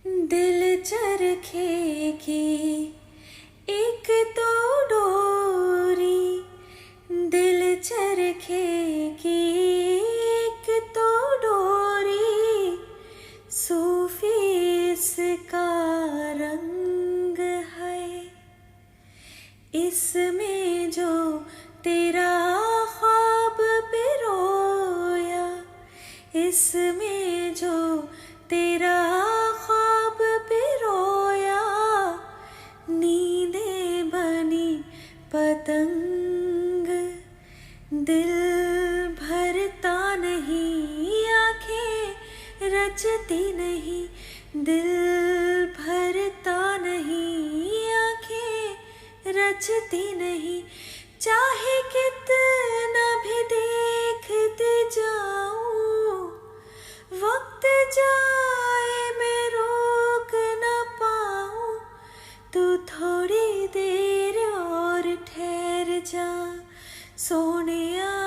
दिल चरखे की एक तो डोरी, दिल चरखे की एक तो डोरी, सूफी इसका रंग है। इसमें जो तेरा ख्वाब पिरोया, इसमें जो तेरा ख्वाब पिरोया, नींदें बनी पतंग। दिल भरता नहीं, आंखें रचती नहीं, दिल भरता नहीं, आंखें रचती नहीं। चाहे कितना भी देखते जाऊं, वक्त जाए मैं रोक न पाऊं। तू थोड़ी देर और ठहर जा सोनिया।